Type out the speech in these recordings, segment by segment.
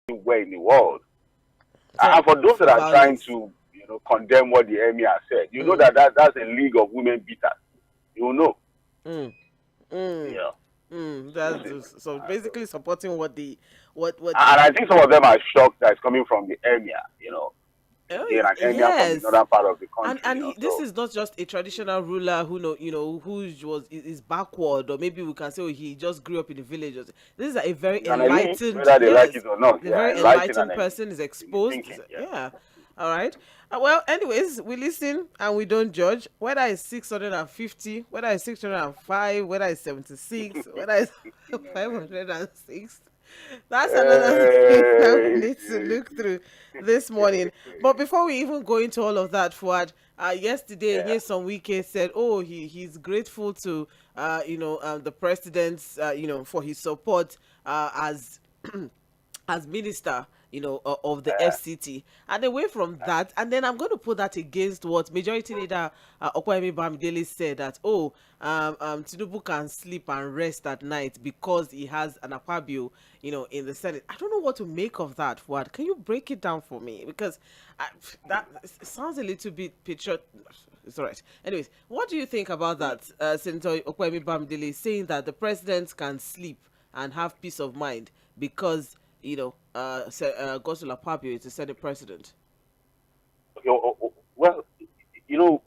anywhere in the world. And for those for that are trying violence. to, condemn what the emir said, you know Mm, that's a league of women beaters. You know, mm, mm, yeah. That's so basically supporting what the what And I think some of them are shocked that it's coming from the emir. Again, an emir from the yes. northern part of the And country. this So is not just a traditional ruler who who is backward, or maybe we can say, oh, he just grew up in the village. This is a very it's an elite, enlightened, whether they like yes, it or not. the Yeah, very enlightened and enlightened elite person is in the exposed. thinking. Yeah. Yeah. All right. Well, anyways, we listen and we don't judge. Whether it's 650, whether it's 605, whether it's 76, whether it's 506. That's another thing that we need to look through this morning. But before we even go into all of that, Fuad, yesterday, Yeah. Nyesom Wike said, "Oh, he's grateful to the president, for his support as as minister, of the Yeah. FCT." And away from that, and then I'm going to put that against what Majority Leader Okwemi Bamidele said, that, oh, Tinubu can sleep and rest at night because he has an Akpabio, in the Senate. I don't know what to make of that. What can you break it down for me? Because that sounds a little bit picture. It's all right. Anyways, what do you think about that, Senator Okwemi Bamidele saying that the president can sleep and have peace of mind because Godswill Akpabio is the Senate president? Well, you know,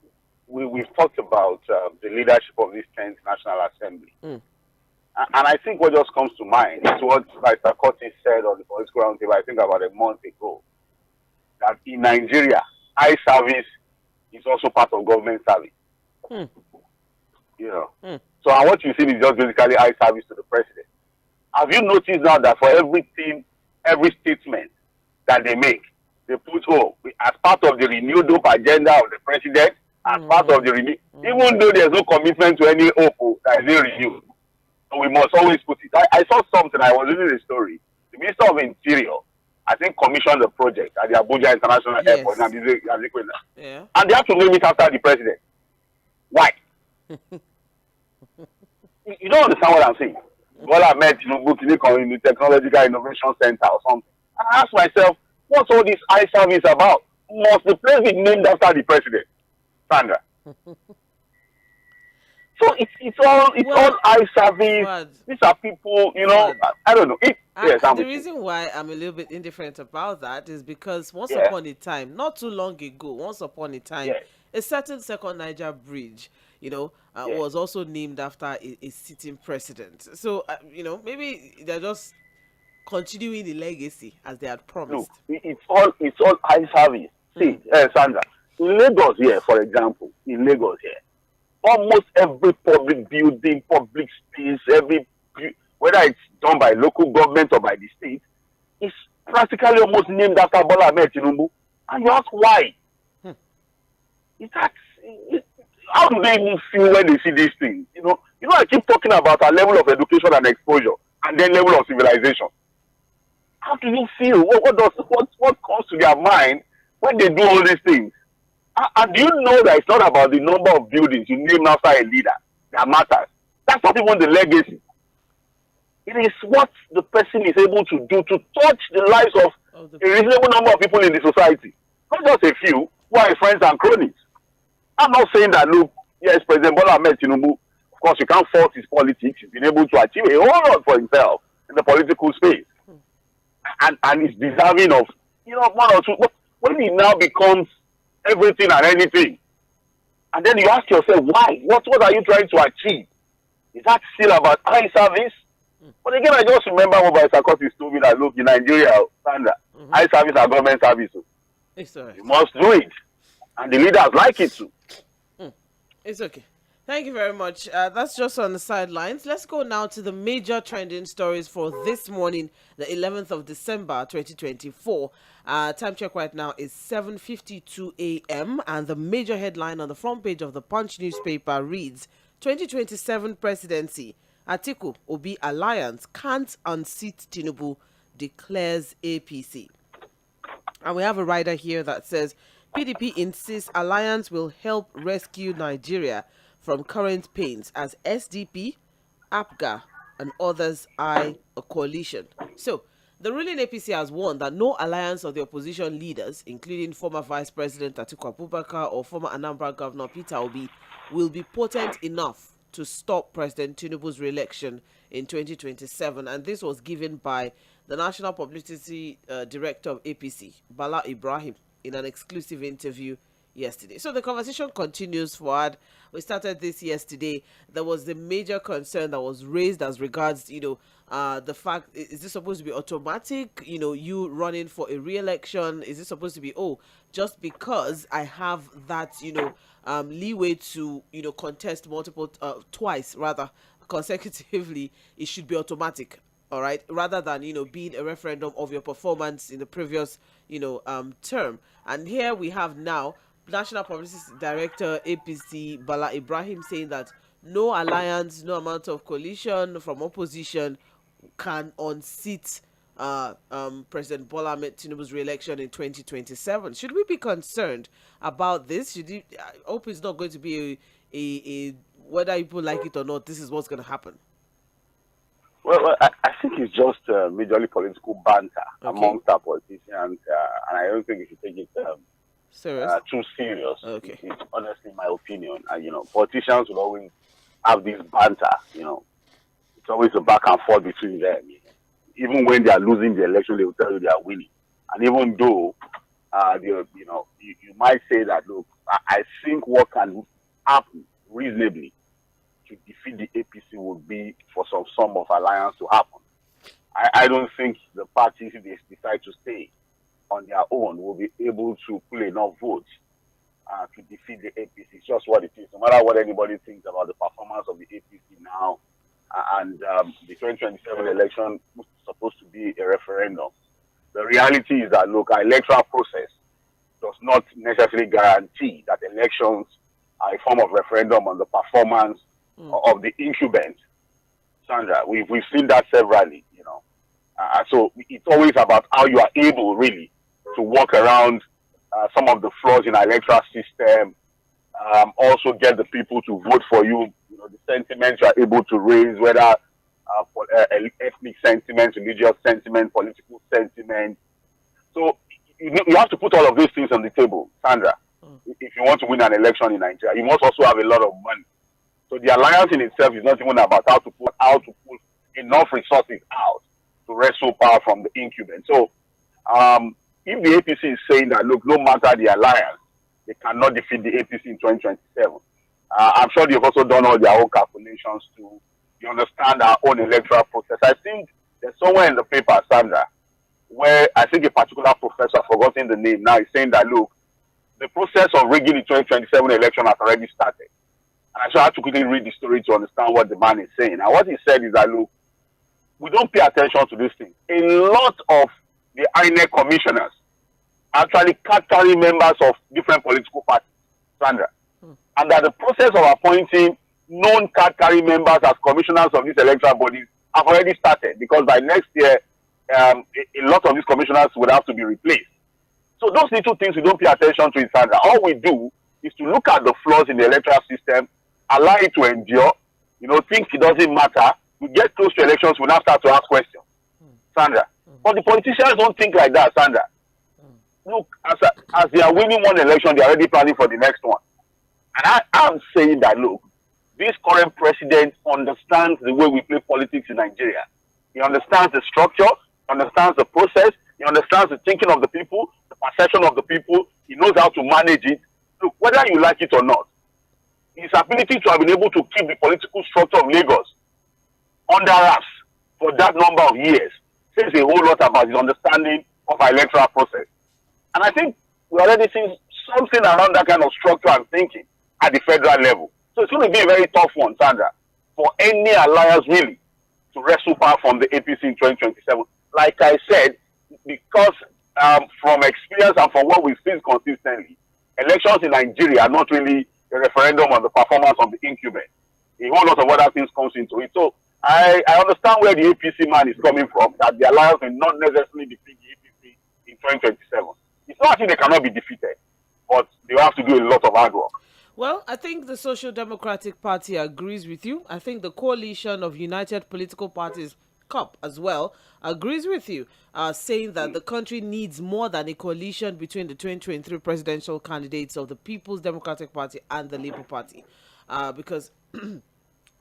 we've talked about the leadership of this 10th National Assembly. Mm. And I think what just comes to mind is what Mr. Curtis said on the political roundtable, I think about a month ago, that in Nigeria, eye service is also part of government service. Mm. Mm. So, and what you see is just basically eye service to the president. Have you noticed now that for everything, every statement that they make, they put, as part of the renewed hope agenda of the president, as part of the renewed, even though there's no commitment to any hope that is renewed. So we must always put it. I saw something, I was reading a story. The Minister of Interior, I think, commissioned the project at the Abuja International Airport. Yes. Yeah. And they have to name it after the president. Why? You don't understand what I'm saying. Well, I met Tinubu in the Technological Innovation Center or something. And I asked myself, what's all this eye service about? Must the place be named after the president? Sandra. So it's all eye service. But These are people, I don't know. the reason why I'm a little bit indifferent about that is because once upon a time, not too long ago, a certain second Niger bridge, was also named after a sitting president. So, maybe they're just continuing the legacy as they had promised. No, it's all eye service. See, Sandra, in Lagos here, for example, almost every public building, public space, whether it's done by local government or by the state, is practically almost named after Bola Ahmed Tinubu. And you ask why? How do they even feel when they see these things? I keep talking about our level of education and exposure, and then level of civilization. How do you feel? What comes to their mind when they do all these things? And do you know that it's not about the number of buildings you name after a leader that matters? That's not even the legacy. It is what the person is able to do to touch the lives of a reasonable number of people in the society. Not just a few who are friends and cronies. I'm not saying that, look, yes, President Bola Ahmed Tinubu, of course, you can't fault his politics. He's been able to achieve a whole lot for himself in the political space. And he's deserving of, one or two. But when he now becomes everything and anything, and then you ask yourself, why? What are you trying to achieve? Is that still about eye service? But again, I just remember what Mr. Curtis told me that, look, in Nigeria, standard, eye service and government service. It's all right. You must do it. And the leaders like it too. It's okay. Thank you very much. That's just on the sidelines. Let's go now to the major trending stories for this morning, the 11th of December, 2024. Time check right now is 7:52 a.m. And the major headline on the front page of the Punch newspaper reads, 2027 presidency, Atiku Obi alliance can't unseat Tinubu, declares APC. And we have a rider here that says, PDP insists alliance will help rescue Nigeria from current pains as SDP, APGA, and others eye a coalition. So, The ruling APC has warned that no alliance of the opposition leaders, including former Vice President Atiku Abubakar or former Anambra Governor Peter Obi, will be potent enough to stop President Tinubu's re-election in 2027. And this was given by the National Publicity Director of APC, Bala Ibrahim, in an exclusive interview yesterday. So the conversation continues forward. We started this yesterday. There was the major concern that was raised as regards, the fact, is this supposed to be automatic? You running for a re-election, is this supposed to be, just because I have that, leeway to, contest twice rather consecutively, it should be automatic. All right, rather than being a referendum of your performance in the previous term. And here we have now National Publicity Director APC Bala Ibrahim saying that no alliance, no amount of coalition from opposition can unseat President Bola Ahmed Tinubu's re-election in 2027. Should we be concerned about this? I hope it's not going to be a whether people like it or not, this is what's going to happen. Well, I think it's just majorly political banter amongst our politicians, and I don't think we should take it too serious. Okay. It's honestly my opinion. And, politicians will always have this banter. It's always a back and forth between them. Even when they are losing the election, they will tell you they are winning. And even though, you might say that, look, I think what can happen reasonably to defeat the APC would be for some sort of alliance to happen. I don't think the parties, if they decide to stay on their own, will be able to pull enough votes to defeat the APC. It's just what it is. No matter what anybody thinks about the performance of the APC now, and the 2027 election was supposed to be a referendum. The reality is that, look, our electoral process does not necessarily guarantee that elections are a form of referendum on the performance of the incumbent. Sandra, we've seen that severally, so it's always about how you are able really to work around some of the flaws in our electoral system, also get the people to vote for you, the sentiments you are able to raise, whether ethnic sentiments, religious sentiment, political sentiment. So you have to put all of these things on the table, Sandra. If you want to win an election in Nigeria, you must also have a lot of money. So the alliance in itself is not even about how to pull enough resources out to wrestle power from the incumbent. So if the APC is saying that, look, no matter the alliance, they cannot defeat the APC in 2027, I'm sure they've also done all their own calculations to understand our own electoral process. I think there's somewhere in the paper, Sandra, where I think a particular professor, forgotten the name now, is saying that, look, the process of rigging the 2027 election has already started. And I had to quickly read the story to understand what the man is saying. And what he said is that, look, we don't pay attention to this thing. A lot of the INEC commissioners actually carry members of different political parties, Sandra. And that the process of appointing non-carry members as commissioners of these electoral bodies have already started, because by next year, a lot of these commissioners would have to be replaced. So those little things we don't pay attention to, Sandra. All we do is to look at the flaws in the electoral system, allow it to endure, think it doesn't matter. We get close to elections, we now start to ask questions, Sandra. But the politicians don't think like that, Sandra. Look, as they are winning one election, they are already planning for the next one. And I'm saying that, look, this current president understands the way we play politics in Nigeria. He understands the structure, understands the process, he understands the thinking of the people, the perception of the people. He knows how to manage it. Look, whether you like it or not, his ability to have been able to keep the political structure of Lagos under wraps for that number of years says a whole lot about his understanding of our electoral process. And I think we already seen something around that kind of structure and thinking at the federal level. So it's going to be a very tough one, Sandra, for any alliance really to wrestle power from the APC in 2027. Like I said, because from experience and from what we've seen consistently, elections in Nigeria are not really a referendum on the performance of the incumbent. A whole lot of other things comes into it. So I understand where the APC man is coming from, that the alliance will not necessarily defeat the APC in 2027. It's not as if they cannot be defeated, but they will have to do a lot of hard work. Well, I think the Social Democratic Party agrees with you. I think the coalition of united political parties COP as well agrees with you, saying that the country needs more than a coalition between the 2023 presidential candidates of the People's Democratic Party and the Labour Party, because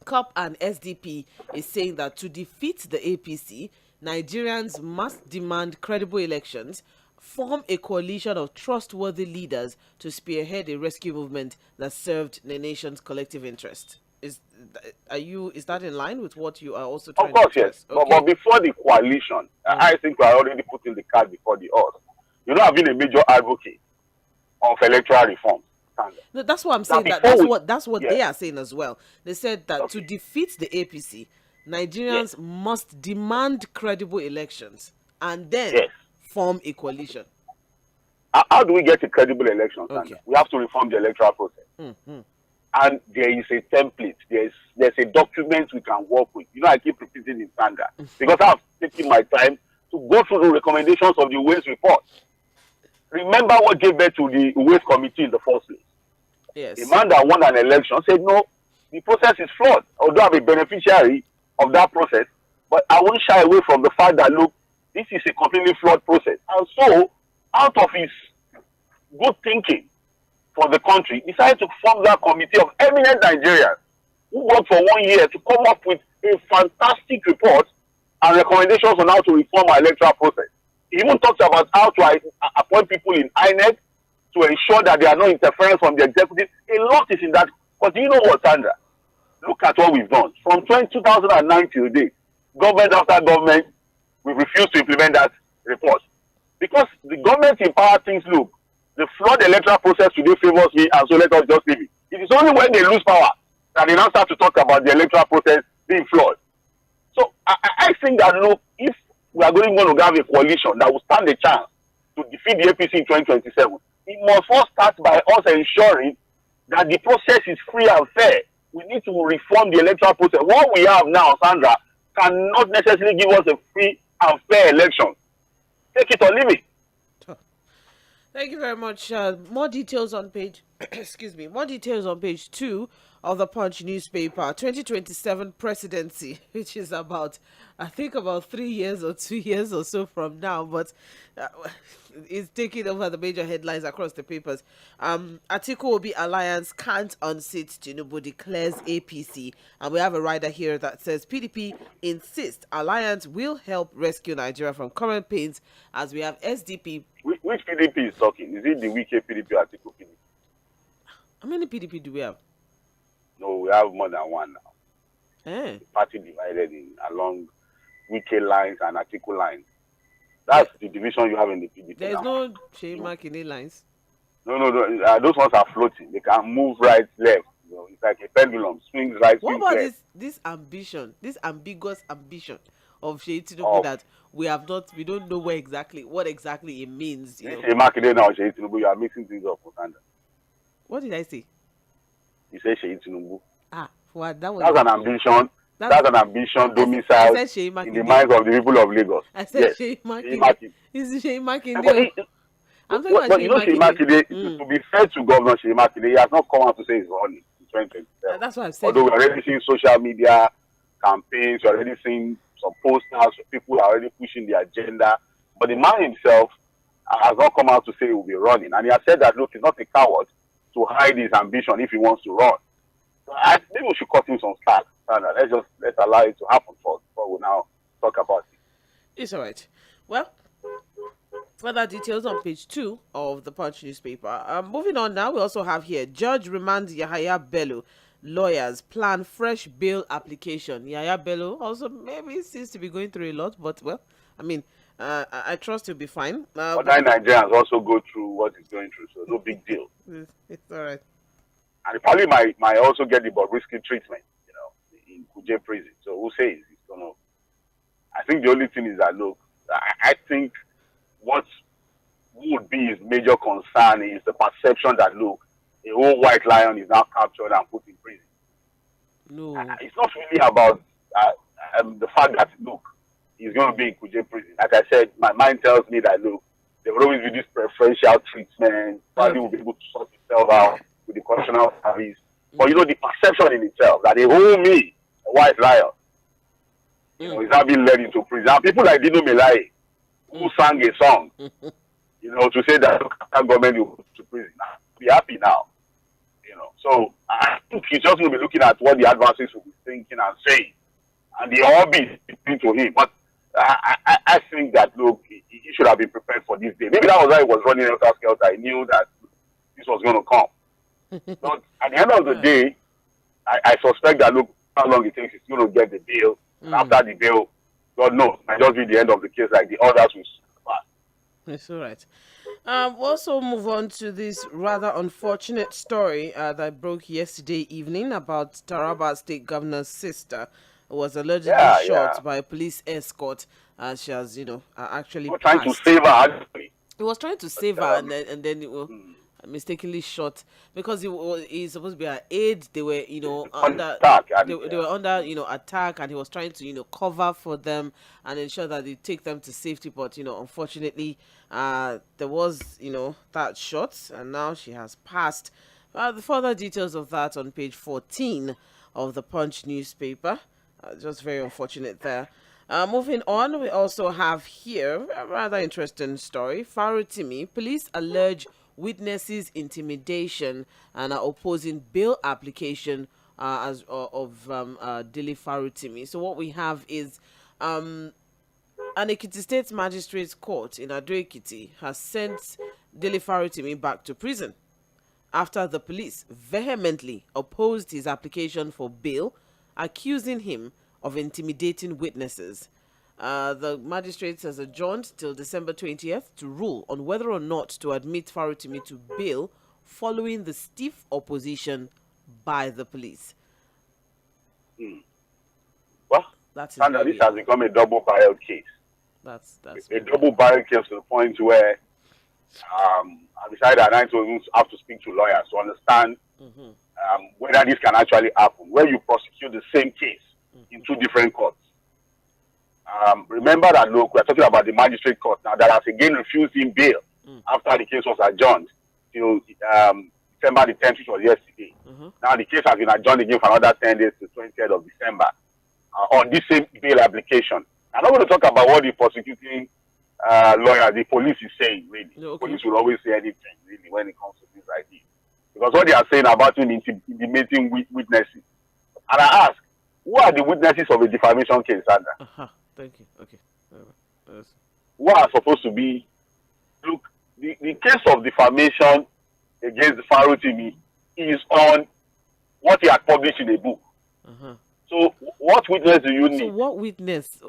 COP and SDP is saying that to defeat the APC, Nigerians must demand credible elections, form a coalition of trustworthy leaders to spearhead a rescue movement that served the nation's collective interest. Is that in line with what you are also trying Of course, to yes. express? Okay. But before the coalition, I think we are already putting the cart before the horse. You know, I've been a major advocate of electoral reform. No, that's what I'm saying. That's what they are saying as well. They said that to defeat the APC, Nigerians must demand credible elections and then form a coalition. How do we get a credible election? Okay. We have to reform the electoral process. Mm-hmm. And there is a template. There's a document we can work with. You know, I keep repeating in Sandra because I've taken my time to go through the recommendations of the Waste report. Remember what gave birth to the Waste Committee in the first place? Yes. The man that won an election said, no, the process is flawed. Although I'm a beneficiary of that process, but I won't shy away from the fact that, look, this is a completely flawed process. And so, out of his good thinking for the country, decided to form that committee of eminent Nigerians who worked for 1 year to come up with a fantastic report and recommendations on how to reform our electoral process. He even talks about how to appoint people in INEC to ensure that there are no interference from the executive. A lot is in that. But you know what, Sandra? Look at what we've done. From 2009 till date, government after government, we refuse to implement that report. Because the government in power thinks, look, the flawed electoral process today favors me, and so let us just leave it. It is only when they lose power that they now start to talk about the electoral process being flawed. So I think that, look, if we are going to have a coalition that will stand a chance to defeat the APC in 2027, it must first start by us ensuring that the process is free and fair. We need to reform the electoral process. What we have now, Sandra, cannot necessarily give us a free and fair election. Take it or leave it. Thank you very much. More details on page more details on page 2 of the Punch newspaper. 2027 presidency, which is about 3 years or 2 years or so from now, but it's taking over the major headlines across the papers. Atiku Obi alliance can't unseat Tinubu, declares APC, and we have a rider here that says PDP insists alliance will help rescue Nigeria from current pains, as we have SDP. Which PDP is talking? Is it the weak PDP or Atiku PDP? How many PDP do we have? No, we have more than one now. The party divided along Wike lines and Atiku lines. That's the division you have in the PDP. There's no ʶᴏᴏ lines. No. Those ones are floating. They can move right, left. You know, it's like a pendulum, swings right, swings left. What left. about this ambition, this ambiguous ambition of Tinubu that we don't know what exactly it means? You are mixing things up, Sandra. What did I say? You say Tinubu. That's an ambition. That's an ambition domiciled in the minds of the people of Lagos. I said ʶᴏᴏ. Is ʶᴏᴏ? I'm talking about ʶᴏᴏ. To be fair to Governor ʶᴏᴏ, he has not come out to say he's running in 2027. That's what I've said. Although we're already seeing social media campaigns, we're already seeing some posters, people are already pushing the agenda. But the man himself has not come out to say he will be running. And he has said that, look, he's not a coward to hide his ambition if he wants to run. So I think we should cut him some slack. Let's allow it to happen first before we now talk about it. It's all right. Well, further details on page 2 of the Punch newspaper. Moving on now, we also have here, Judge remands Yahaya Bello. Lawyers plan fresh bail application. Yahaya Bello also maybe seems to be going through a lot, but well, I mean, I trust he'll be fine. But Nigerians also go through what he's going through, so no big deal. It's all right. And he probably might also get the Bobrisky treatment, in Kuje prison. So who says it's going to... I think the only thing is that, look, I think what would be his major concern is the perception that, look, a whole white lion is now captured and put in prison. No. It's not really about the fact that, look, he's going to be in Kuje prison. Like I said, my mind tells me that, look, there will always be this preferential treatment. Probably will be able to sort himself out with the correctional service. But, the perception in itself that they hold me, a white lion, You know, he's now being led into prison. And people like Dino Melai, who sang a song, you know, to say that local government will go to prison. Be happy now. You know, so I think he's just going to be looking at what the advances will be thinking and saying, and the hobby is to him. But I think that look, he should have been prepared for this day. Maybe that was why he was running helter skelter. I knew that this was going to come. But at the end of the day, I suspect that look how long it takes he's going to get the bail. And after the bail, God knows, might just be the end of the case like the others will pass. It's all right. We'll also move on to this rather unfortunate story that broke yesterday evening about Taraba State Governor's sister who was allegedly shot by a police escort. She has, actually trying to save her. Actually, he was trying to save her, and then it was mistakenly shot because he's supposed to be her aide. They were, under attack. They were under, attack, and he was trying to, cover for them and ensure that they take them to safety. But unfortunately, there was, that shot, and now she has passed. The further details of that on page 14 of the Punch newspaper. Just very unfortunate there. Moving on, we also have here a rather interesting story. Fᴜᴜ, police allege witnesses intimidation and are opposing bail application of Dele Fᴜᴜ. So what we have is an Ekiti State Magistrates Court in Ado-Ekiti has sent Dele Fᴜᴜ back to prison after the police vehemently opposed his application for bail, accusing him of intimidating witnesses. The magistrates has adjourned till December 20th to rule on whether or not to admit Fᴜᴜ to bail following the stiff opposition by the police. Well, this has become a double-barreled case. That's a double-barreled case to the point where I decided that I to have to speak to lawyers to understand whether this can actually happen, where you prosecute the same case in two different courts. Remember that, look, we're talking about the magistrate court now that has again refused him bail after the case was adjourned till December the 10th, which was yesterday. Now the case has been adjourned again for another 10 days to 20th of December on this same bail application. I'm not going to talk about what the prosecuting lawyer, the police is saying, really. The police will always say anything, really, when it comes to things like this. Because what they are saying about him intimidating witnesses. And I ask, who are the witnesses of a defamation case, Sandra? Thank you. Okay. Who are supposed to be? Look, the case of defamation against Fᴜᴜ is on what he had published in a book. So, what witness do you need? So, what witness?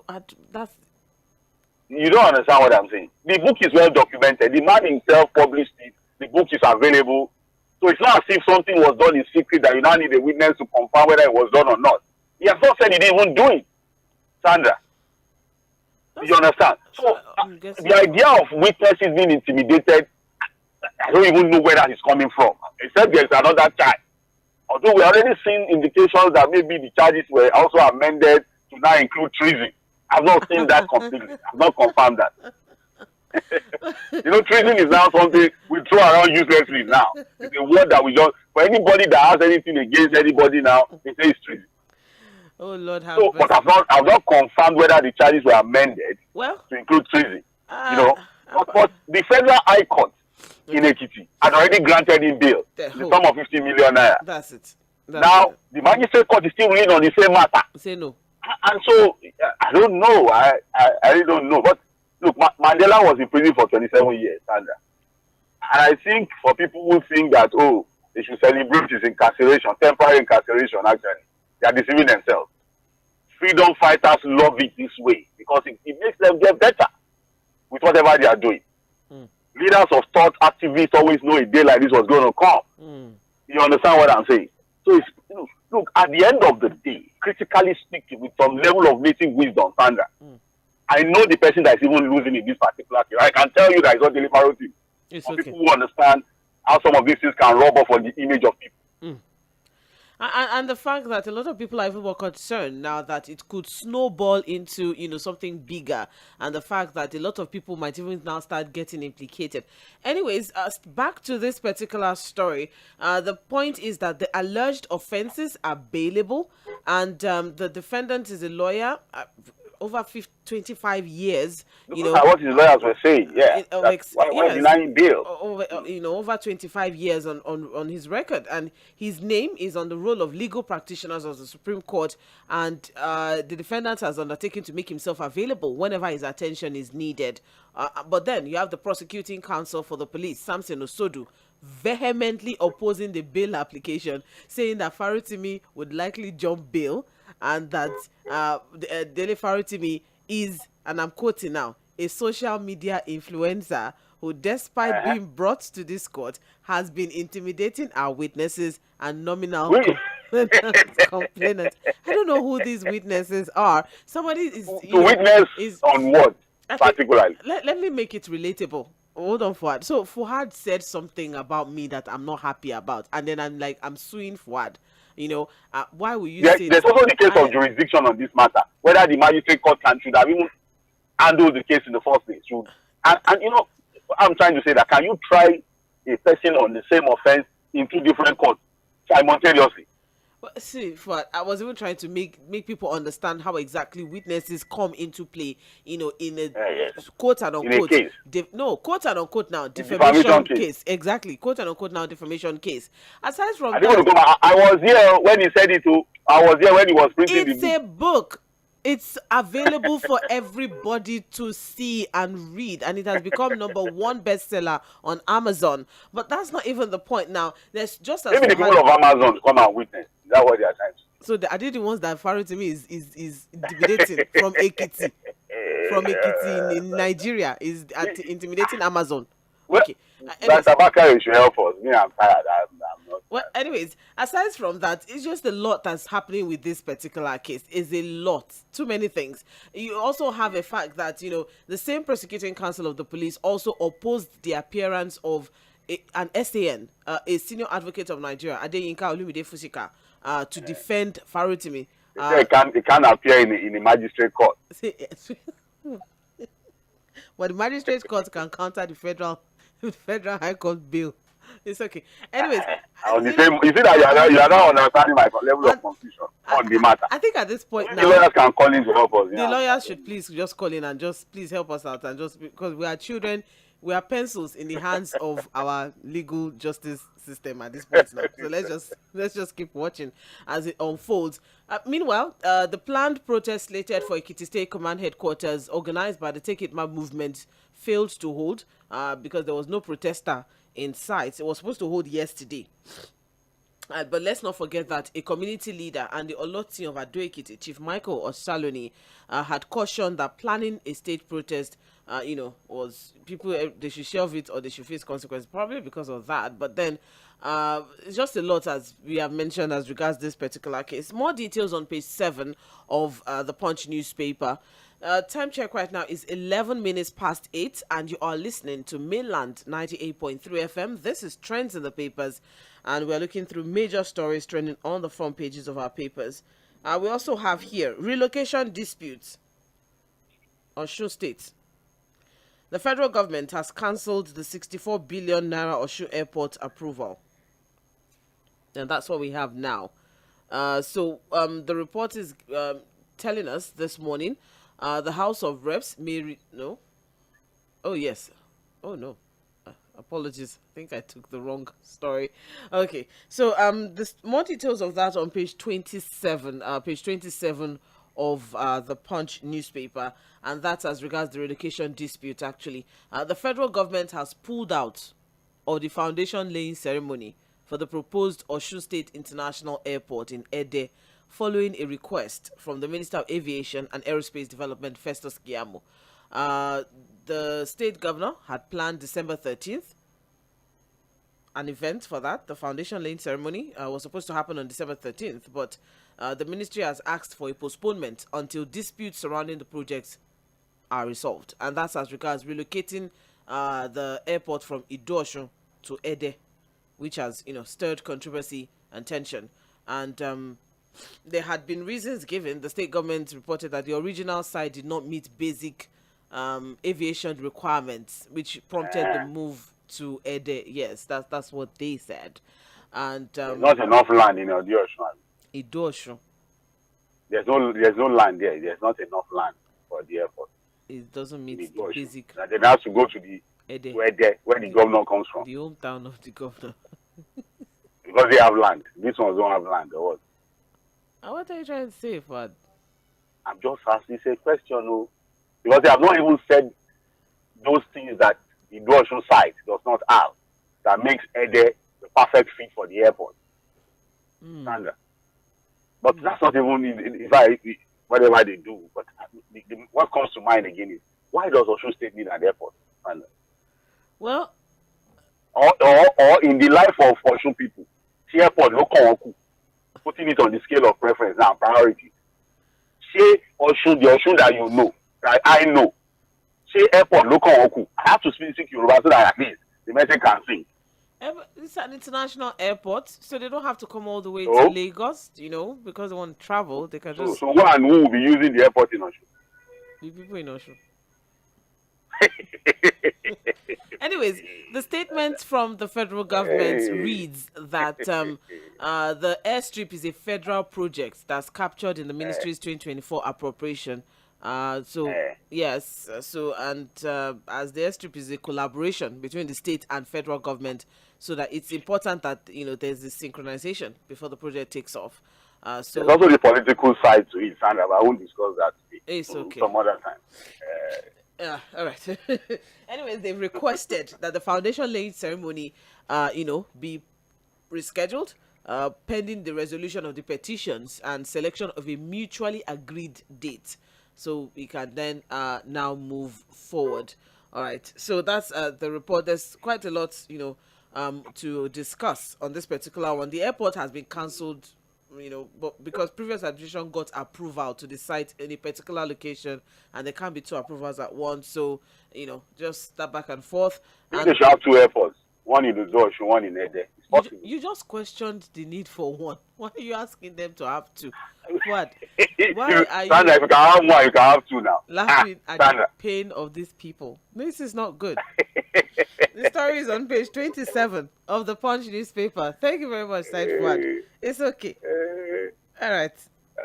You don't understand what I'm saying. The book is well documented. The man himself published it. The book is available. So, it's not as if something was done in secret that you now need a witness to confirm whether it was done or not. He has not said he didn't even do it, Sandra. You understand? So, the idea of witnesses being intimidated, I don't even know where that is coming from. Except there's another charge. Although we already seen indications that maybe the charges were also amended to now include treason. I've not seen that completely. I've not confirmed that. Treason is now something we throw around uselessly now. It's a word that we just, for anybody that has anything against anybody now, they say it's treason. Oh Lord, but I've not confirmed whether the charges were amended to include treason. But the Federal High Court in Ekiti had already granted him bail, the sum of 50 million naira. That's it. The magistrate court is still ruling on the same matter. Say no. And so I don't know. I really don't know. But look, Mandela was in prison for 27 years, Sandra. And I think for people who think that they should celebrate his incarceration, temporary incarceration, actually, they are deceiving themselves. Freedom fighters love it this way because it makes them get better with whatever they are doing. Leaders of thought, activists always know a day like this was going to come. You understand what I'm saying? So, look, at the end of the day, critically speaking, with some level of native wisdom, Sandra, I know the person that is even losing in this particular case. I can tell you that it's not Dele Fᴜᴜ. Some people who understand how some of these things can rub off on the image of people. And the fact that a lot of people are even more concerned now that it could snowball into, something bigger. And the fact that a lot of people might even now start getting implicated. Anyways, back to this particular story. The point is that the alleged offenses are bailable. And the defendant is a lawyer. over 25 years. Look at what his lawyers were saying. Yeah. Why Yes, denying bail? over over 25 years on his record, and his name is on the roll of legal practitioners of the Supreme Court, and the defendant has undertaken to make himself available whenever his attention is needed. But then you have the prosecuting counsel for the police, Samson Osodu, vehemently opposing the bail application, saying that Farotimi would likely jump bail, and that Dele Farotimi is, and I'm quoting now, a social media influencer who, despite being brought to this court, has been intimidating our witnesses and nominal complainants. I don't know who these witnesses are. Somebody is to witness on what particularly? Let me make it relatable. Hold on, Fuad. So Fuad said something about me that I'm not happy about, and then I'm like, I'm suing Fuad. Why will you say there's also the case of jurisdiction on this matter, whether the magistrate court should have even handled the case in the first place. And I'm trying to say that, can you try a person on the same offense in two different courts simultaneously? But see, Fuad, I was even trying to make people understand how exactly witnesses come into play, in a quote and unquote, quote and unquote now, defamation case. Exactly, quote and unquote now, defamation case. Aside from I was here when he said it. I was here when he was printing the book. It's a book. It's available for everybody to see and read, and it has become #1 bestseller on Amazon. But that's not even the point now. There's just maybe the people of Amazon come and witness. Is that what they are trying to say? So are they the ones that Farotimi is intimidating from Ekiti? From Ekiti in Nigeria is intimidating Amazon. Okay. Tabaka should help us. Me, I'm tired. I'm not. Well, anyways, aside from that, it's just a lot that's happening with this particular case. It's a lot. Too many things. You also have a fact that, the same prosecuting counsel of the police also opposed the appearance of an SAN, a senior advocate of Nigeria, Adeyinka Olumide Fusika, to defend Farotimi. It can appear in the magistrate court. But the magistrate court can counter the federal High Court bill. It's okay. Anyways, you see that you are not understanding my level of confusion on the matter. I think at this point now, the lawyers can call in to help us. The lawyers should please just call in and just please help us out, and just because we are children, we are pencils in the hands of our legal justice system at this point now. So let's just keep watching as it unfolds. Meanwhile, the planned protest slated for Ekiti State Command Headquarters, organized by the Take It Map movement, failed to hold because there was no protester in sight. It was supposed to hold yesterday. But let's not forget that a community leader and the Oloti of Ado Ekiti, Chief Michael Osaloni, had cautioned that planning a state protest, was people, they should shelve it or they should face consequences, probably because of that. But then it's just a lot, as we have mentioned, as regards this particular case. More details on page 7 of the Punch newspaper. Time check right now is 11 minutes past 8, and you are listening to Mainland 98.3 FM. This is Trends in the Papers, and we're looking through major stories trending on the front pages of our papers. We also have here relocation disputes. Osun State. The federal government has cancelled the 64 billion naira Osun airport approval. And that's what we have now. The report is telling us this morning the House of Reps may no. Oh yes. Oh no. Apologies. I think I took the wrong story. Okay. So more details of that on page 27. Page 27 of the Punch newspaper, and that's as regards the relocation dispute. Actually, the federal government has pulled out of the foundation laying ceremony for the proposed Osun State International Airport in Ede, following a request from the Minister of Aviation and Aerospace Development, Festus Keyamo. The state governor had planned December 13th, an event for that. The foundation laying ceremony was supposed to happen on December 13th, but the ministry has asked for a postponement until disputes surrounding the projects are resolved. And that's as regards relocating the airport from Ido-Osun to Ede, which has, stirred controversy and tension. And there had been reasons given. The state government reported that the original site did not meet basic aviation requirements, which prompted the move to Ede. Yes, that's what they said. And not enough land in Ido-Osun. Ido-Osun. There's no land there. There's not enough land. for the airport. It doesn't meet the Osun. basic. And then has to go to the where the governor comes from. The hometown of the governor. Because they have land. These ones don't have land or what? What are you trying to say, Fad? I'm just asking a question, no. Because they have not even said those things that the Osun site does not have that makes Ede the perfect fit for the airport. Standard. But that's not even whatever they do. But what comes to mind again is, why does Osun State need an airport? Well, or in the life of Osun people, the airport no come putting it on the scale of preference now, priority. Say Osun, the Osun that you know, that I know. Say airport no come I have to speak Yoruba so that at least the message can sing. It's an international airport, so they don't have to come all the way to Lagos, because they want to travel. They can just. So who will be using the airport in Osun? The people in Osun. Anyways, the statement from the federal government reads that the airstrip is a federal project that's captured in the ministry's 2024 appropriation. Yes, as the airstrip is a collaboration between the state and federal government, so that it's important that there's this synchronization before the project takes off. There's also the political side to it, and I won't discuss that today. It's okay. Some other time. All right. Anyways, they've requested that the foundation laying ceremony, be rescheduled, pending the resolution of the petitions and selection of a mutually agreed date, so we can then now move forward. All right. So that's the report. There's quite a lot, to discuss on this particular one. The airport has been cancelled, but because previous administration got approval to the site in a particular location, and there can't be two approvals at once. So, just that back and forth. They should have two airports. One in Osun, one in Ede. You just questioned the need for one. Why are you asking them to have two? What? Why are you? Sandra, if you can have one, you can have two now. Laughing at the pain of these people. This is not good. The story is on page 27 of the Punch newspaper. Thank you very much, Said Fuad. It's okay. All right.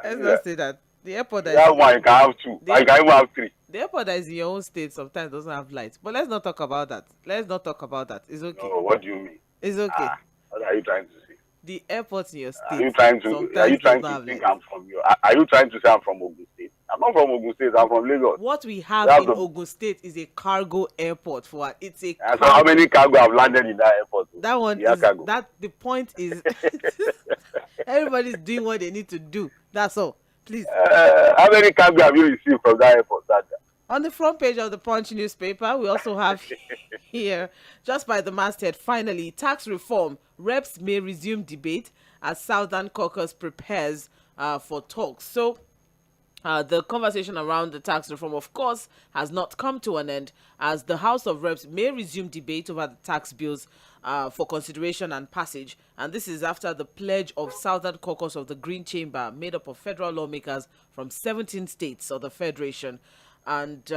Let's not say that. The airport that have one, you can have two. You can even have three. The airport that is in your own state sometimes doesn't have lights. But let's not talk about that. It's okay. No, what do you mean? It's okay. What are you trying to say? The airport in your state. Are you trying to think I'm from you? Are you trying to say I'm from Ogun State? I'm not from Ogun State. I'm from Lagos. What we have in Ogun State is a cargo airport. It's a. So how many cargo have landed in that airport? That one is cargo. The point is everybody's doing what they need to do. That's all. Please. How many cargo have you received from that airport? On the front page of the Punch newspaper, we also have here, just by the masthead, finally, tax reform. Reps may resume debate as Southern Caucus prepares for talks. So, the conversation around the tax reform, of course, has not come to an end, as the House of Reps may resume debate over the tax bills for consideration and passage. And this is after the pledge of Southern Caucus of the Green Chamber, made up of federal lawmakers from 17 states of the Federation. And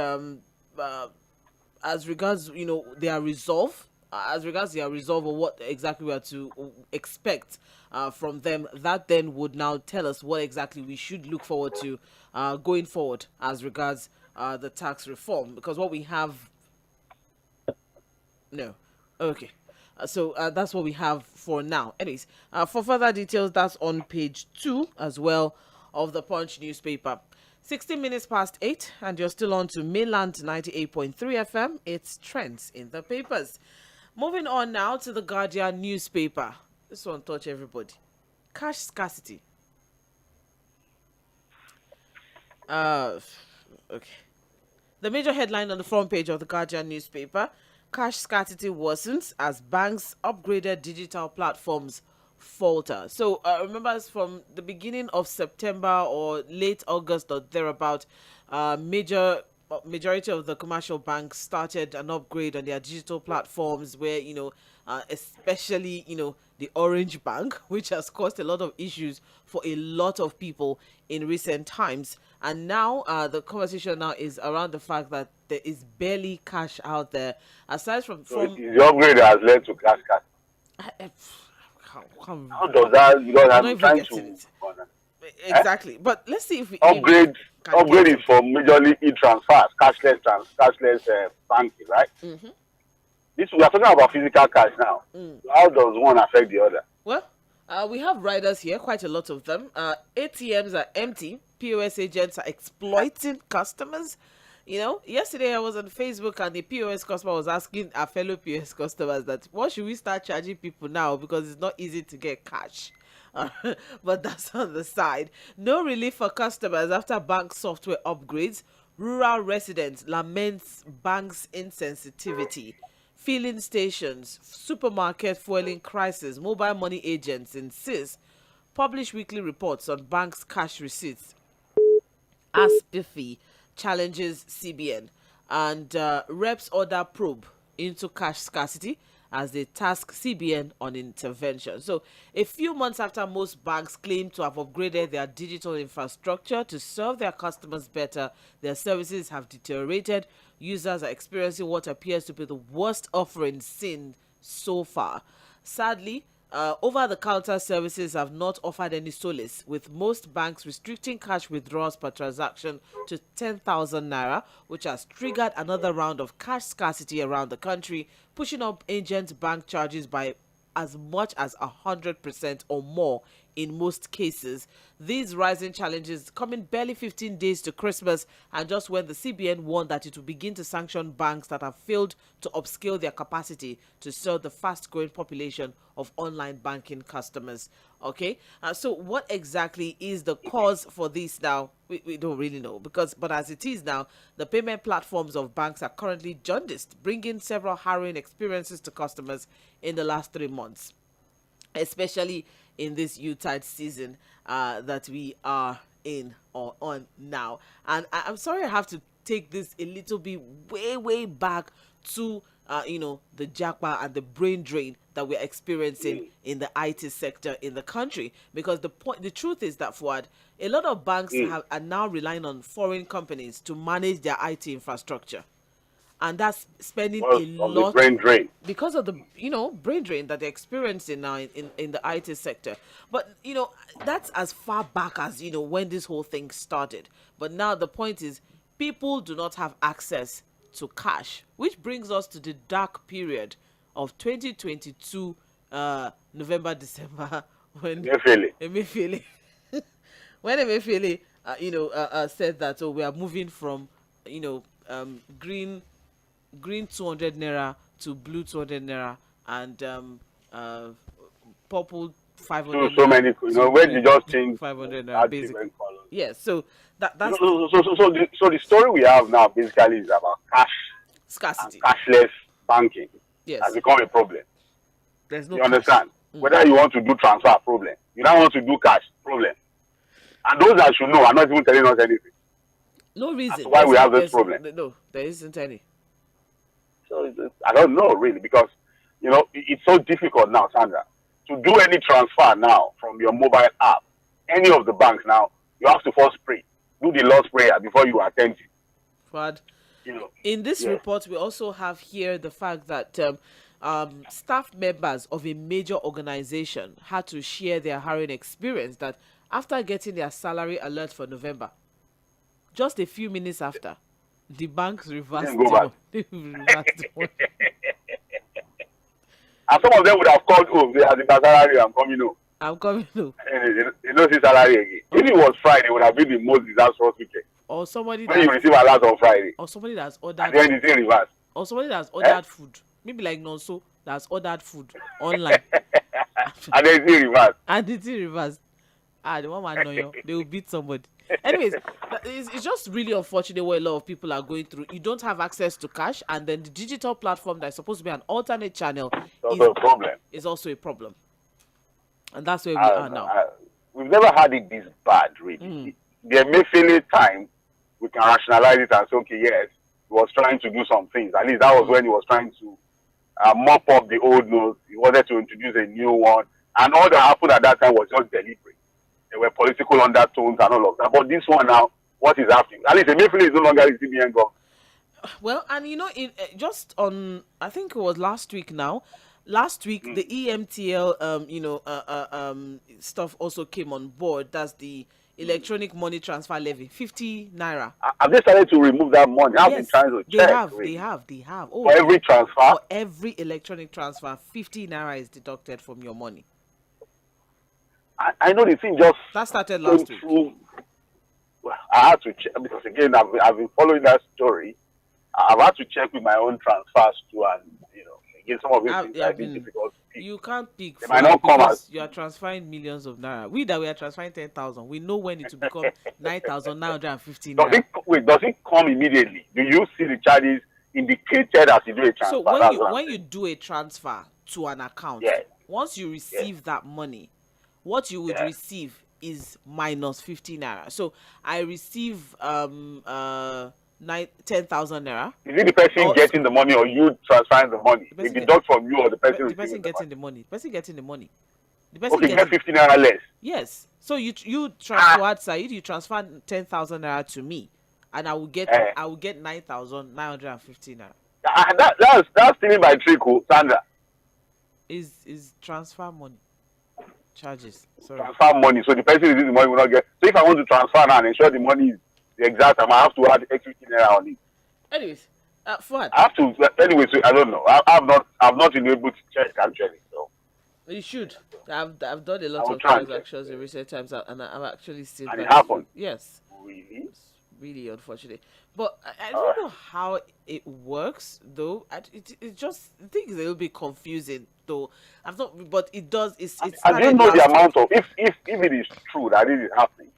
as regards, their resolve, of what exactly we are to expect from them, that then would now tell us what exactly we should look forward to going forward as regards the tax reform. Because what we have... No. Okay. So that's what we have for now. Anyways, for further details, that's on page 2 as well of the Punch newspaper. 16 minutes past 8, and you're still on to Mainland 98.3 FM. It's trends in the papers. Moving on now to the Guardian newspaper. This one touch everybody. Cash scarcity. Okay. The major headline on the front page of the Guardian newspaper: cash scarcity worsens as banks upgraded digital platforms falter. So remember, from the beginning of September or late August or thereabout, majority of the commercial banks started an upgrade on their digital platforms, where especially the Orange Bank, which has caused a lot of issues for a lot of people in recent times. And now the conversation now is around the fact that there is barely cash out there, aside from the upgrade has led to cash cut. How does that? Because I'm trying to. Exactly. But let's see if we Upgrade can get is for majorly e-transfers, cashless banking, right? This we are talking about physical cash now. How does one affect the other? Well, we have riders here, quite a lot of them. ATMs are empty. POS agents are exploiting customers. You know, yesterday I was on Facebook and the POS customer was asking our fellow POS customers that what should we start charging people now because it's not easy to get cash. But that's on the side. No relief for customers after bank software upgrades. Rural residents laments banks' insensitivity. Filling stations, supermarket fueling crisis, mobile money agents insist. Publish weekly reports on banks' cash receipts. Aspifi challenges CBN. And reps order probe into cash scarcity as they task CBN on intervention. So, a few months after most banks claim to have upgraded their digital infrastructure to serve their customers better, their services have deteriorated. Users are experiencing what appears to be the worst offering seen so far. Sadly, over-the-counter services have not offered any solace, with most banks restricting cash withdrawals per transaction to 10,000 naira, which has triggered another round of cash scarcity around the country, pushing up agent bank charges by as much as 100% or more in most cases. These rising challenges coming barely 15 days to Christmas, and just when the CBN warned that it will begin to sanction banks that have failed to upscale their capacity to serve the fast-growing population of online banking customers. Okay, so what exactly is the cause for this now? We don't really know, but as it is now, the payment platforms of banks are currently jaundiced, bringing several harrowing experiences to customers in the last 3 months, especially in this Yuletide season that we are in or on now. And I'm sorry I have to take this a little bit way back to the jackpot and the brain drain that we're experiencing in the IT sector in the country, because the truth is that, Fuad, a lot of banks are now relying on foreign companies to manage their IT infrastructure, and that's spending a lot brain drain because of the brain drain that they're experiencing now in the IT sector. But that's as far back as when this whole thing started. But now the point is, people do not have access to cash, which brings us to the dark period of 2022 November, December, when Emefiele said that we are moving from green 200 naira to blue 200 naira and purple 500 so many, where you just change 500 naira basically. Yes, so that's so the story we have now basically is about cash scarcity, cashless banking. Yes, has become a problem. There's no you understand? Whether you want to do transfer, problem. You don't want to do cash, problem. And those that should know are not even telling us anything. No reason. That's why we have this problem. No, there isn't any. So I don't know really, because it's so difficult now, Sandra, to do any transfer now from your mobile app. Any of the banks now, you have to first pray, do the Lord's Prayer before you attend it. But in this report, we also have here the fact that staff members of a major organization had to share their harrowing experience that after getting their salary alert for November, just a few minutes after, the banks reversed the money. And some of them would have called home. They had the salary. I'm coming home. I'm coming home. They don't see salary again. If it was Friday, it would have been the most disastrous weekend. Or somebody when you receive alert on Friday. Or somebody that's ordered. And then it's in reverse. Or somebody that's ordered food. Maybe like Nonso that's ordered food online. And then it's in reverse. And it's in reverse. The one man know you. They will beat somebody. Anyways, it's just really unfortunate what a lot of people are going through. You don't have access to cash, and then the digital platform that's supposed to be an alternate channel is also a problem. And that's where we are now. We've never had it this bad, really. There may feel a time we can rationalize it and say, okay, yes, he was trying to do some things. At least that was when he was trying to mop up the old notes. He wanted to introduce a new one. And all that happened at that time was just deliberate. There were political undertones and all of that. But this one now, what is happening? At least Emefiele is no longer the CBN government. Well, and just on, I think it was last week now, last week the EMTL stuff also came on board. That's the electronic money transfer levy, 50 naira. Have they started to remove that money? I've been trying to check. They have. Oh, for every transfer? For every electronic transfer, 50 naira is deducted from your money. I know the thing just... That started last week. Well, I had to check, because again, I've been following that story. I've had to check with my own transfers too, and, again, some of it is difficult to pick. You can't pick. They might not come as... You are transferring millions of naira. We are transferring 10,000. We know when it will become 9,950 naira. Does it come immediately? Do you see the charges indicated as you do a transfer? So when you do a transfer to an account, yes. Once you receive that money, what you would receive is minus 50 naira. So I receive 10,000 naira. Is it the person getting the money or you transferring the money? They deduct from you or the person getting the money. The person getting the money. Get 50 naira less. Yes. So you transfer Said, you transfer 10,000 naira to me, and I will get 9,950 naira. That's stealing by trick, Sandra. Is transfer money. Charges. Sorry. Transfer money. So the person receiving the money will not get. So if I want to transfer now and ensure the money is the exact amount, I have to add extra 50 naira on it. Anyways, Fuad. I have to. Anyway, so I don't know. I've not been able to check actually. So you should. I've done a lot of transactions in recent times, and I've actually seen that. It happened. Yes. Really? It's really unfortunate. But I don't know how it works though. It just I think it's a little bit confusing though. I've not, but it does. I didn't know the amount of if it is true that it is happening.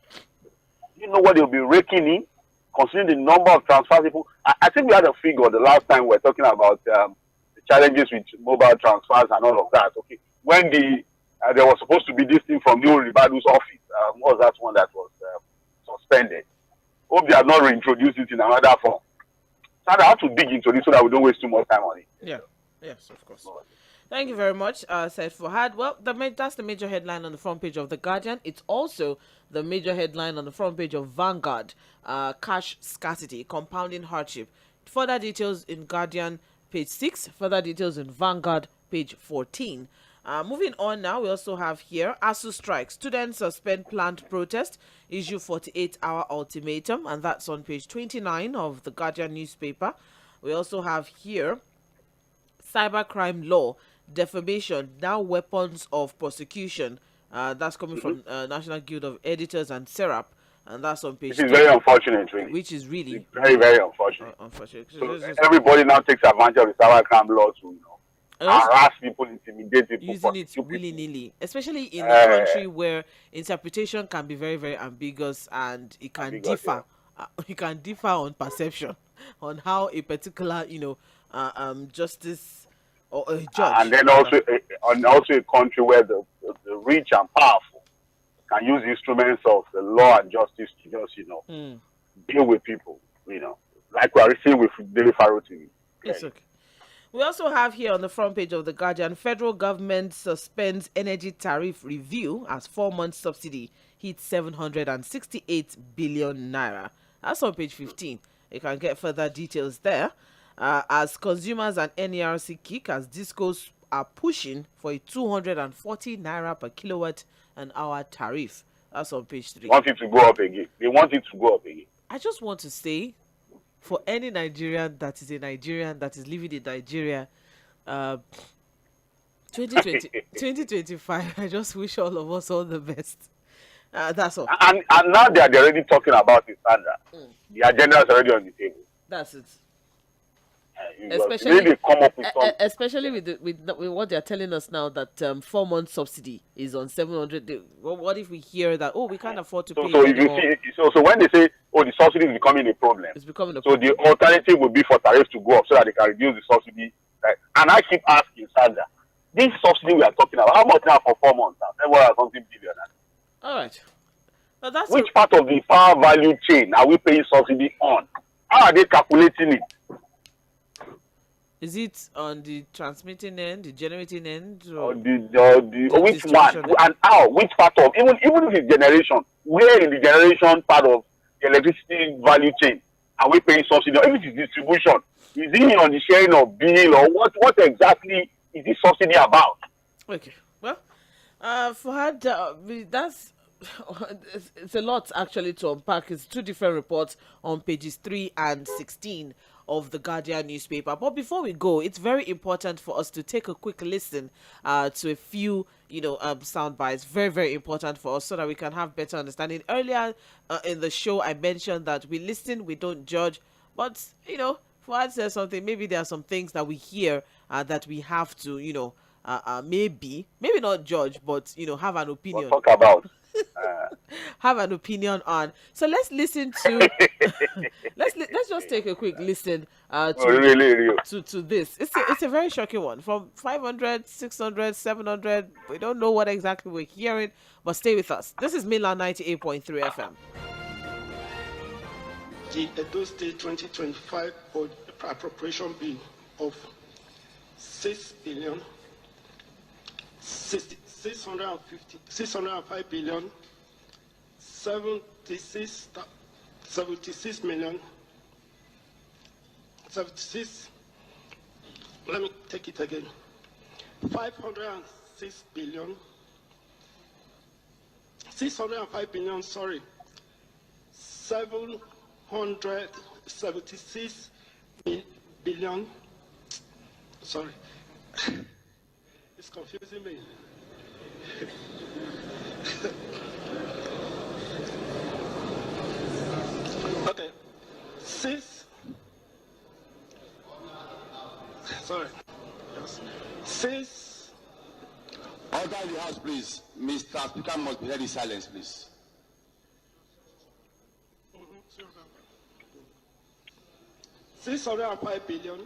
You know what they'll be raking in, considering the number of transfer people. I think we had a figure the last time we were talking about the challenges with mobile transfers and all of that. Okay, when there was supposed to be this thing from New Ribadu's office. What was that one that was suspended? Hope they have not reintroduced it in another form. So I have to dig into this so that we don't waste too much time on it. Yeah. Yes, of course. Thank you very much, said Fahad. Well, that's the major headline on the front page of The Guardian. It's also the major headline on the front page of Vanguard. Cash scarcity, compounding hardship. Further details in Guardian, page 6. Further details in Vanguard, page 14. Moving on now, we also have here ASU strike. Students suspend planned protest, issue 48-hour ultimatum, and that's on page 29 of the Guardian newspaper. We also have here cybercrime law, defamation, now weapons of prosecution. That's coming from National Guild of Editors and SERAP, and that's on page. This is very unfortunate, really. Which is really very, very unfortunate. Unfortunate. So everybody now takes advantage of the cybercrime law to harass people, intimidate people, using it willy-nilly, especially in a country where interpretation can be very, very ambiguous, and it can differ. It can differ on perception on how a particular, justice or a judge. And then also a country where the rich and powerful can use instruments of the law and justice to just, deal with people, like we are seeing with Daily Faro TV. It's okay. We also have here on the front page of The Guardian, federal government suspends energy tariff review as 4-month subsidy hits 768 billion naira. That's on page 15. You can get further details there. As consumers and NERC kick as discos are pushing for a 240 naira per kilowatt an hour tariff. That's on page 3. They want it to go up again. I just want to say, for any Nigerian that is a Nigerian that is living in Nigeria, 2025, I just wish all of us all the best. That's all. And now they're already talking about it, Sandra. The agenda is already on the table. That's it. Especially with what they're telling us now, that 4-month subsidy is on 700. What if we hear that we can't afford to pay? So if you see, so when they say the subsidy is becoming a problem, it's becoming a problem. So the alternative would be for tariffs to go up so that they can reduce the subsidy. Right? And I keep asking Sandra, this subsidy we are talking about, how much now for 4 months? Something billion. All right. Which part of the power value chain are we paying subsidy on? How are they calculating it? Is it on the transmitting end, the generating end, or which one? And how? Which part of even if it's generation? Where in the generation part of the electricity value chain are we paying subsidy? Or if it is distribution, is it on the sharing of bill, or what exactly is this subsidy about? Okay. Well, Fahad, that's it's a lot actually to unpack. It's two different reports on pages 3 and 16 of the Guardian newspaper. But before we go, it's very important for us to take a quick listen to a few, sound bites. Very, very important for us so that we can have better understanding. Earlier in the show, I mentioned that we listen, we don't judge. But, Fuad says something. Maybe there are some things that we hear that we have to, maybe not judge, but, have an opinion. We'll talk about. Have an opinion on. So let's listen to let's just take a quick listen to this. It's a very shocking one. From 500, 600, 700. We don't know what exactly we're hearing, but stay with us. This is Milan 98.3 FM. The Edo State 2025 appropriation bill of 605 billion 76 million 76. Let me take it again. 506 billion 605 billion. Sorry, 776 billion. Sorry, it's confusing me. Okay, six. Order in the House, please. Mr. Speaker must be ready. Silence, please. 605 billion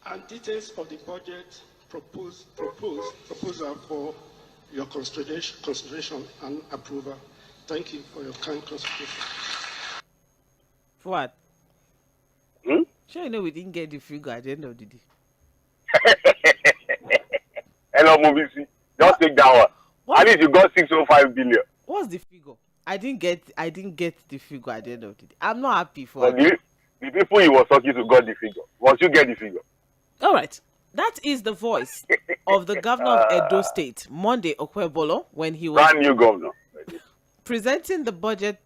and details of the budget proposal for your consideration and approval. Thank you for your kind consideration. For what? Sure, we didn't get the figure at the end of the day. Hello, Movisi. Just take that one. At least you got 605 billion. What's the figure? I didn't get the figure at the end of the day. I'm not happy for it. The people he was talking to got the figure. Once you get the figure. All right. That is the voice of the governor of Edo State, Monday Okpebholo, when he was brand new governor presenting the budget.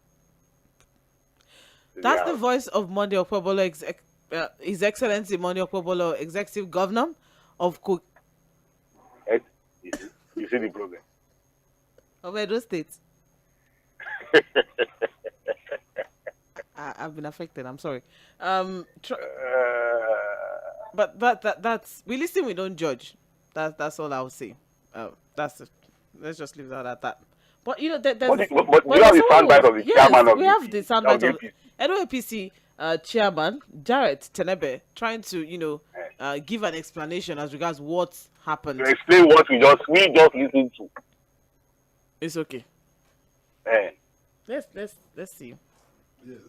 That's the voice of Monday Okpebholo, His Excellency Monday Okpebholo, Executive Governor of You see the problem of Edo State. I've been affected. I'm sorry. But that's we listen, we don't judge. That's all I'll say. That's it. Let's just leave that at that. But there's but you have the soundbite of the chairman of we have the soundbite of Edo APC chairman Jarrett Tenebe trying to give an explanation as regards what happened. To explain what we just listened to. It's okay. Let's see. Yes,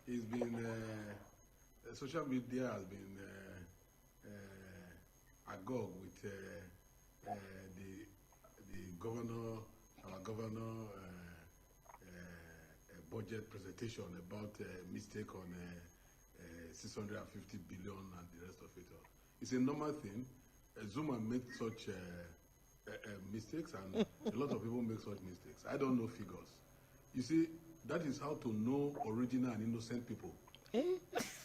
it's been social media has been agog with the governor, our governor budget presentation about mistake on 650 billion and the rest of it. It's a normal thing. Zuma made such mistakes, and a lot of people make such mistakes. I don't know figures. You see, that is how to know original and innocent people.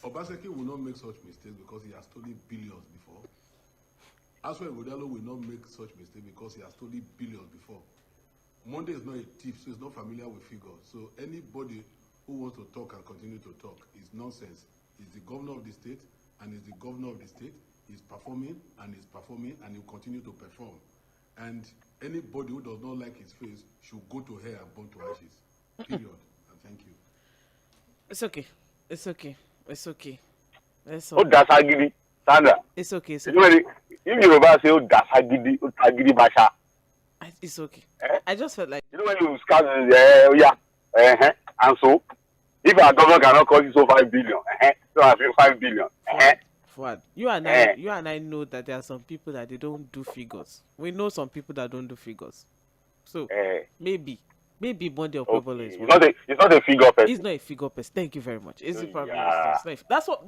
Obaseki will not make such mistakes because he has stolen billions before. Ighodalo will not make such mistakes because he has stolen billions before. Monday is not a thief, so he's not familiar with figures. So anybody who wants to talk and continue to talk is nonsense. He's the governor of the state, and he's the governor of the state. He's performing, and he'll continue to perform. And anybody who does not like his face should go to hell and burn to ashes. Period. And thank you. It's okay. It's okay. It's okay. Oh, that's agidi, Sandra. It's okay. It's okay. If Yoruba say, oh, that's agidi basha. It's okay. I just felt like. When you scan, and so, if our government cannot call it so 5 billion, so I feel 5 billion. Fuad, you and I know that there are some people that they don't do figures. We know some people that don't do figures. So maybe Monday or Okpebholo is. It's not a figure person. It's not a figure person. Thank you very much. It's probably that's what.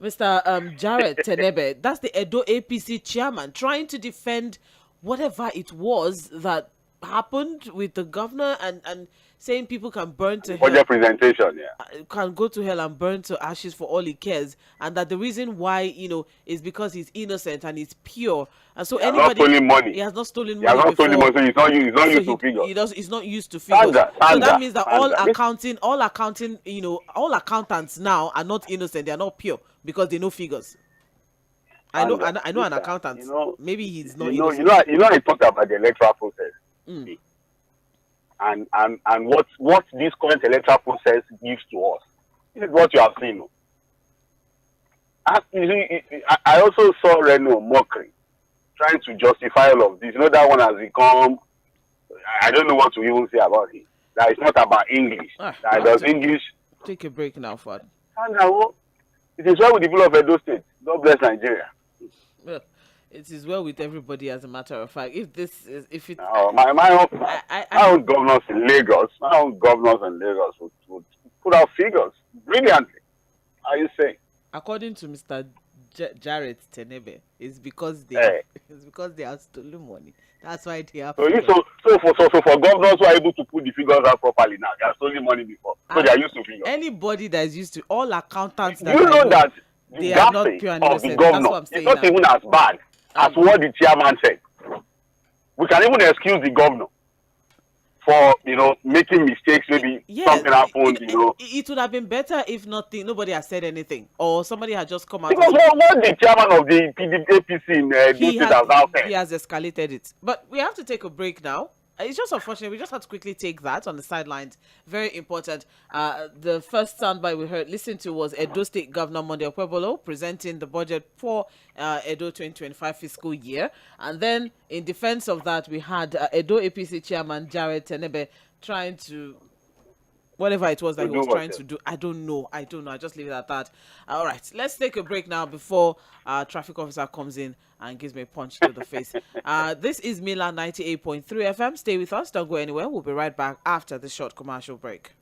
Mr. Jared Tenebe, that's the Edo APC chairman, trying to defend whatever it was that happened with the governor and saying people can burn to hell. Budget presentation, yeah. Can go to hell and burn to ashes for all he cares, and that the reason why, is because he's innocent and he's pure, and so anybody, not stolen money. he has not stolen He has money not stolen before. money, so he's not used to figures. He's not used to figures. So Sandra, that means that all Sandra. accounting, all accountants now are not innocent. They are not pure because they know figures. I know an accountant. Maybe he's not innocent. I talked about the electoral process. And what this current electoral process gives to us. This is what you have seen. I also saw Reno mockery, trying to justify all of this. That one has become, I don't know what to even say about it. That it's not about English. That does English. Take a break now, Fad. It is well with the people of Edo State. God bless Nigeria. Well, it is well with everybody, as a matter of fact. My own governors in Lagos would put out figures brilliantly. How you say? According to Mr. Jared Tenebe, it's because they have stolen money. That's why they have. So for governors who are able to put the figures out properly now, they have stolen money before, so they are used to figures. Anybody that is used to, all accountants that that they are not pure and of the innocent. governor is not even as bad as what the chairman said. We can even excuse the governor for making mistakes. Maybe something happened. It would have been better if nobody had said anything, or somebody had just come out. Because what the chairman of the APC in has now said. He has escalated it. But we have to take a break now. It's just unfortunate. We just have to quickly take that on the sidelines. Very important. The first soundbite we listen to was Edo State Governor Monday Okpebholo presenting the budget for Edo 2025 fiscal year. And then in defense of that, we had Edo APC Chairman Jared Tenebe trying to, whatever it was that he was trying to do. I don't know. I just leave it at that. All right. Let's take a break now before our traffic officer comes in and gives me a punch to the face. This is Mila 98.3 FM. Stay with us. Don't go anywhere. We'll be right back after the short commercial break.